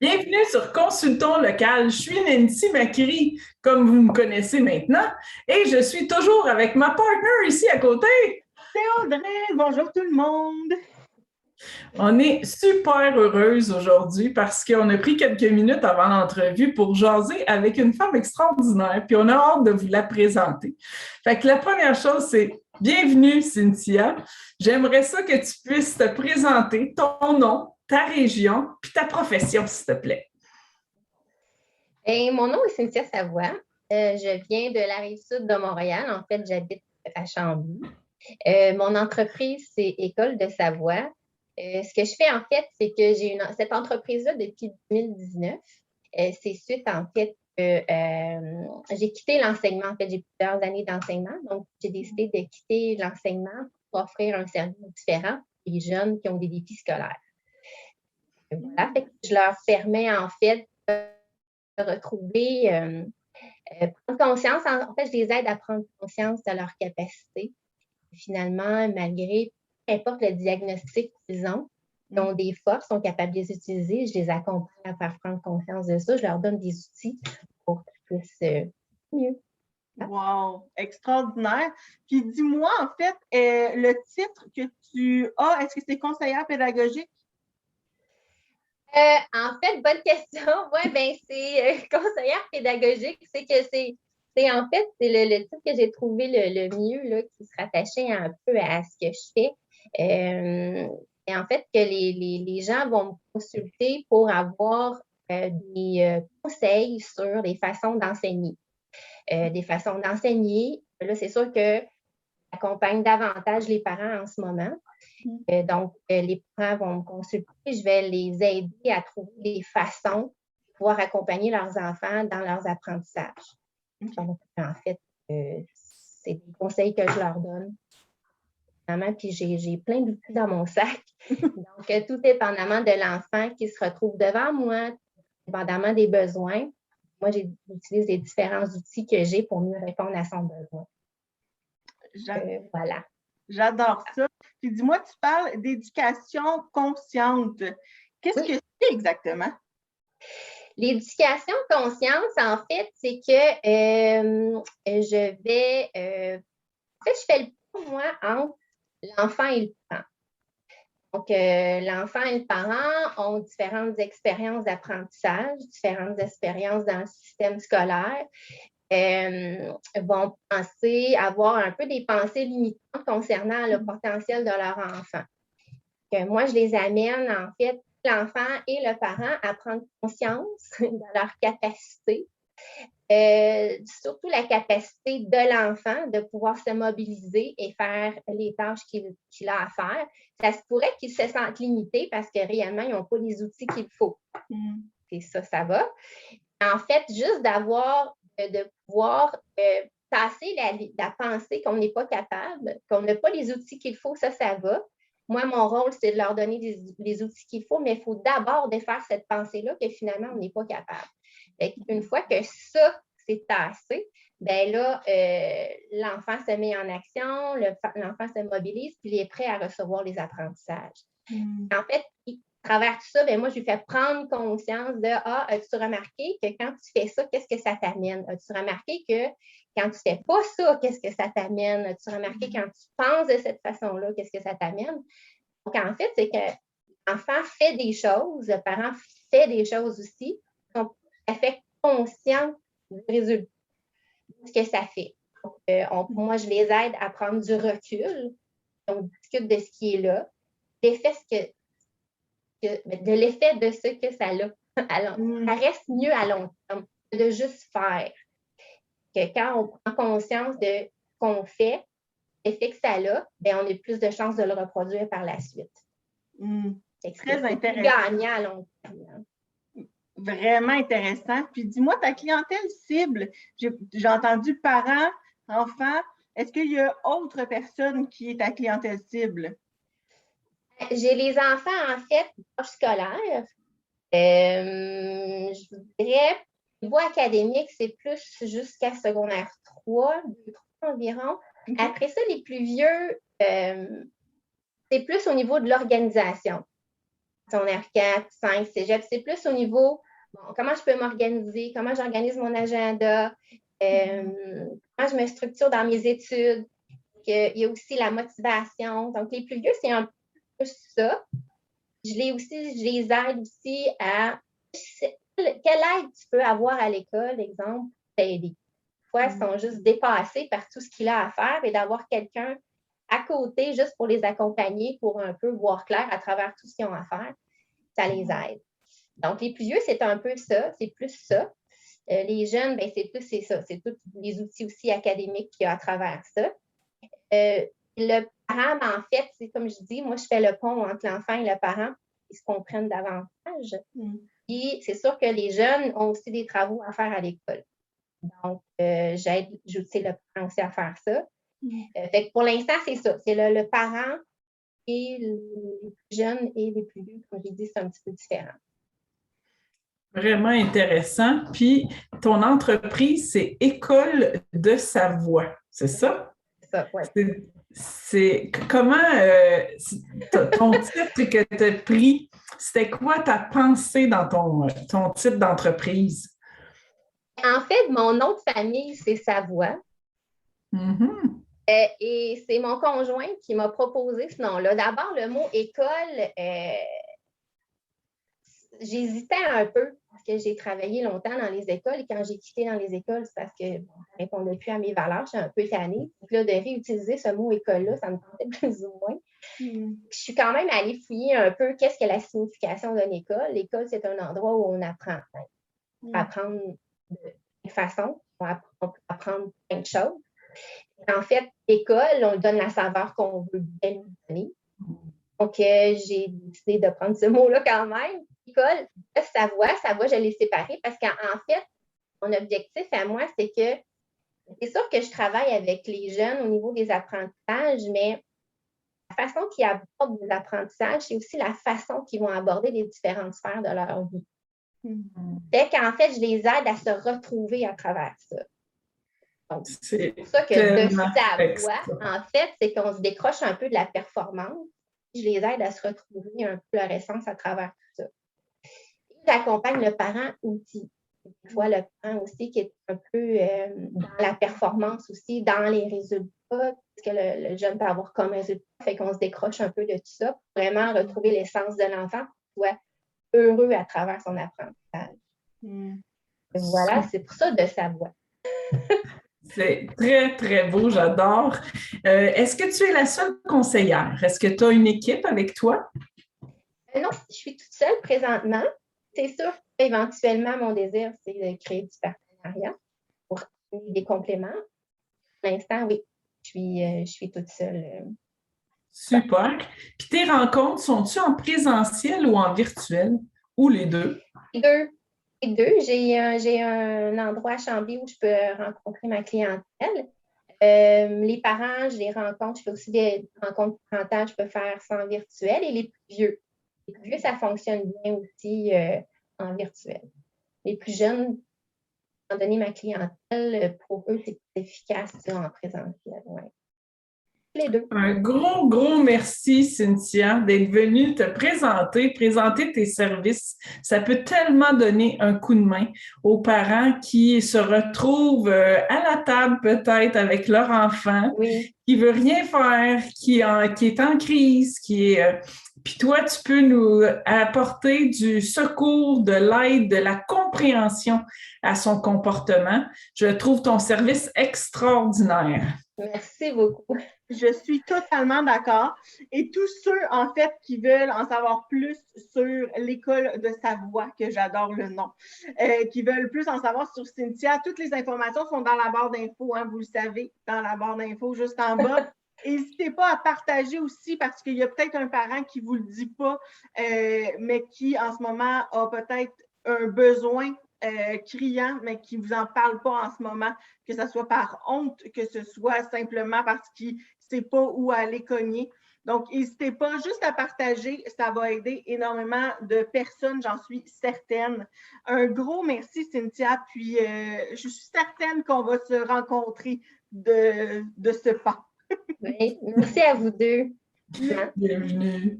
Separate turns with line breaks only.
Bienvenue sur Consultons local. Je suis Nancy Macri, comme vous me connaissez maintenant, et je suis toujours avec ma partner ici à côté.
C'est Audrey, bonjour tout le monde.
On est super heureuse aujourd'hui parce qu'on a pris quelques minutes avant l'entrevue pour jaser avec une femme extraordinaire, puis on a hâte de vous la présenter. Fait que la première chose, c'est bienvenue, Cynthia. J'aimerais ça que tu puisses te présenter ton nom, ta région, puis ta profession, s'il te plaît.
Mon nom est Cynthia Savoie. Je viens de la Rive-Sud de Montréal. En fait, j'habite à Chambly. Mon entreprise, c'est École de Savoie. Ce que je fais, en fait, c'est que j'ai cette entreprise-là depuis 2019. C'est suite, en fait, que j'ai quitté l'enseignement. En fait, j'ai plusieurs années d'enseignement. Donc, j'ai décidé de quitter l'enseignement pour offrir un service différent pour les jeunes qui ont des défis scolaires. Voilà. Fait que je leur permets, en fait, retrouver, prendre conscience. En fait, je les aide à prendre conscience de leurs capacités. Finalement, malgré, peu importe le diagnostic qu'ils ont des forces, sont capables de les utiliser. Je les accompagne à faire prendre conscience de ça. Je leur donne des outils pour qu'ils puissent mieux.
Wow, extraordinaire. Puis dis-moi, en fait, le titre que tu as, est-ce que c'est conseillère pédagogique?
En fait, bonne question. Oui, bien, c'est conseillère pédagogique. C'est que en fait, c'est le titre que j'ai trouvé le mieux, là, qui se rattachait un peu à ce que je fais. Et en fait, que les gens vont me consulter pour avoir des conseils sur des façons d'enseigner. Des façons d'enseigner. Là, c'est sûr que j'accompagne davantage les parents en ce moment. Donc, les parents vont me consulter. Je vais les aider à trouver des façons de pouvoir accompagner leurs enfants dans leurs apprentissages. Donc, en fait, c'est des conseils que je leur donne. Puis, j'ai plein d'outils dans mon sac. Donc, tout dépendamment de l'enfant qui se retrouve devant moi, dépendamment des besoins, moi, j'utilise les différents outils que j'ai pour mieux répondre à son besoin. Voilà.
J'adore ça. Puis dis-moi, tu parles d'éducation consciente. Qu'est-ce que c'est exactement?
L'éducation consciente, en fait, c'est que je vais... en fait, je fais le pont, moi, entre l'enfant et le parent. Donc, l'enfant et le parent ont différentes expériences d'apprentissage, différentes expériences dans le système scolaire, vont penser, avoir un peu des pensées limitantes concernant le potentiel de leur enfant. Moi, je les amène, en fait, l'enfant et le parent à prendre conscience de leur capacité, surtout la capacité de l'enfant de pouvoir se mobiliser et faire les tâches qu'il a à faire. Ça se pourrait qu'il se sente limité parce que réellement, ils n'ont pas les outils qu'il faut. Et ça va. En fait, juste de pouvoir passer la pensée qu'on n'est pas capable, qu'on n'a pas les outils qu'il faut, ça va. Moi, mon rôle, c'est de leur donner les outils qu'il faut, mais il faut d'abord défaire cette pensée-là que finalement, on n'est pas capable. Une fois que ça, c'est tassé, bien là, l'enfant se met en action, l'enfant se mobilise, puis il est prêt à recevoir les apprentissages. En fait, à travers tout ça, bien, moi, je lui fais prendre conscience de as-tu remarqué que quand tu fais ça, qu'est-ce que ça t'amène? As-tu remarqué que quand tu ne fais pas ça, qu'est-ce que ça t'amène? As-tu remarqué quand tu penses de cette façon-là, qu'est-ce que ça t'amène? Donc, en fait, c'est que l'enfant fait des choses, le parent fait des choses aussi, donc, elle fait conscience du résultat, de ce que ça fait. Donc, moi, je les aide à prendre du recul, on discute de ce qui est là, de l'effet de ce que ça a. Ça reste mieux à long terme que de juste faire. Que quand on prend conscience de ce qu'on fait, l'effet que ça a, bien, on a plus de chances de le reproduire par la suite.
C'est très intéressant.
Gagnant à long terme.
Vraiment intéressant. Puis dis-moi, ta clientèle cible, j'ai entendu parents, enfants, est-ce qu'il y a autre personne qui est ta clientèle cible?
J'ai les enfants, en fait, d'âge scolaire. Je dirais, niveau académique, c'est plus jusqu'à secondaire 3, 2, 3 environ. Okay. Après ça, les plus vieux, c'est plus au niveau de l'organisation. secondaire 4, 5, cégep. C'est plus au niveau, comment je peux m'organiser, comment j'organise mon agenda, comment je me structure dans mes études. Il y a aussi la motivation. Donc, les plus vieux, c'est un peu ça. Je les aide aussi à quelle aide tu peux avoir à l'école, exemple, t'aider. Des fois, ils sont juste dépassés par tout ce qu'il a à faire et d'avoir quelqu'un à côté juste pour les accompagner, pour un peu voir clair à travers tout ce qu'ils ont à faire, ça les aide. Donc, les plus vieux, c'est un peu ça, c'est plus ça. Les jeunes, ben, c'est ça, c'est tous les outils aussi académiques qu'il y a à travers ça. Le parent, en fait, c'est comme je dis, moi, je fais le pont entre l'enfant et le parent, ils se comprennent davantage. Puis, c'est sûr que les jeunes ont aussi des travaux à faire à l'école. Donc, j'aide le parent aussi à faire ça. Fait que pour l'instant, c'est ça. C'est le parent et les plus jeunes et les plus vieux, comme j'ai dit, c'est un petit peu différent.
Vraiment intéressant. Puis, ton entreprise, c'est École de Savoie, c'est ça?
C'est ça, oui.
C'est comment ton titre que tu as pris, c'était quoi ta pensée dans ton titre d'entreprise?
En fait, mon nom de famille, c'est Savoie. Et c'est mon conjoint qui m'a proposé ce nom-là. D'abord, le mot école, j'hésitais un peu parce que j'ai travaillé longtemps dans les écoles et quand j'ai quitté dans les écoles, c'est parce que ça ne répondait plus à mes valeurs. Je suis un peu tannée. Donc là, de réutiliser ce mot école-là, ça me tentait plus ou moins. Je suis quand même allée fouiller un peu qu'est-ce que la signification d'une école. L'école, c'est un endroit où on apprend. On peut apprendre de façon, on peut apprendre plein de choses. En fait, l'école, on donne la saveur qu'on veut bien lui donner. Donc, j'ai décidé de prendre ce mot-là quand même. École de Savoie, je l'ai séparé parce qu'en fait, mon objectif à moi, c'est que c'est sûr que je travaille avec les jeunes au niveau des apprentissages, mais la façon qu'ils abordent les apprentissages, c'est aussi la façon qu'ils vont aborder les différentes sphères de leur vie. Fait qu'en fait, je les aide à se retrouver à travers ça. Donc, c'est pour ça que de Savoie, en fait, c'est qu'on se décroche un peu de la performance. Je les aide à se retrouver un peu leur essence à travers tout ça. J'accompagne le parent outil. Des fois, le parent aussi qui est un peu dans la performance aussi, dans les résultats, ce que le jeune peut avoir comme résultat. Fait qu'on se décroche un peu de tout ça pour vraiment retrouver l'essence de l'enfant pour qu'il soit heureux à travers son apprentissage. Voilà, c'est pour ça de Savoie.
C'est très, très beau, j'adore. Est-ce que tu es la seule conseillère? Est-ce que tu as une équipe avec toi?
Non, je suis toute seule présentement. C'est sûr qu'éventuellement, mon désir, c'est de créer du partenariat pour des compléments. Pour l'instant, oui, je suis toute seule.
Super. Puis tes rencontres, sont-tu en présentiel ou en virtuel? Ou les deux?
Les deux. Les deux. J'ai un endroit à Chambly où je peux rencontrer ma clientèle. Les parents, je les rencontre. Je fais aussi des rencontres parentales, je peux faire ça en virtuel. Et les plus vieux. Les plus vieux, ça fonctionne bien aussi en virtuel. Les plus jeunes, étant donné ma clientèle, pour eux, c'est plus efficace ça, en présentiel. Ouais. Les deux.
Un gros, gros merci, Cynthia, d'être venue te présenter tes services. Ça peut tellement donner un coup de main aux parents qui se retrouvent à la table peut-être avec leur enfant, qui ne veut rien faire, qui est en crise, puis toi, tu peux nous apporter du secours, de l'aide, de la compréhension à son comportement. Je trouve ton service extraordinaire.
Merci beaucoup.
Je suis totalement d'accord. Et tous ceux, en fait, qui veulent en savoir plus sur l'École de Savoie, que j'adore le nom, qui veulent plus en savoir sur Cynthia, toutes les informations sont dans la barre d'infos, hein, vous le savez, dans la barre d'infos juste en bas. N'hésitez pas à partager aussi parce qu'il y a peut-être un parent qui ne vous le dit pas, mais qui, en ce moment, a peut-être un besoin criant, mais qui ne vous en parle pas en ce moment, que ce soit par honte, que ce soit simplement parce qu'il ne sait pas où aller cogner. Donc, n'hésitez pas juste à partager, ça va aider énormément de personnes, j'en suis certaine. Un gros merci, Cynthia, puis je suis certaine qu'on va se rencontrer de ce pas.
Oui, merci à vous deux.
Bienvenue.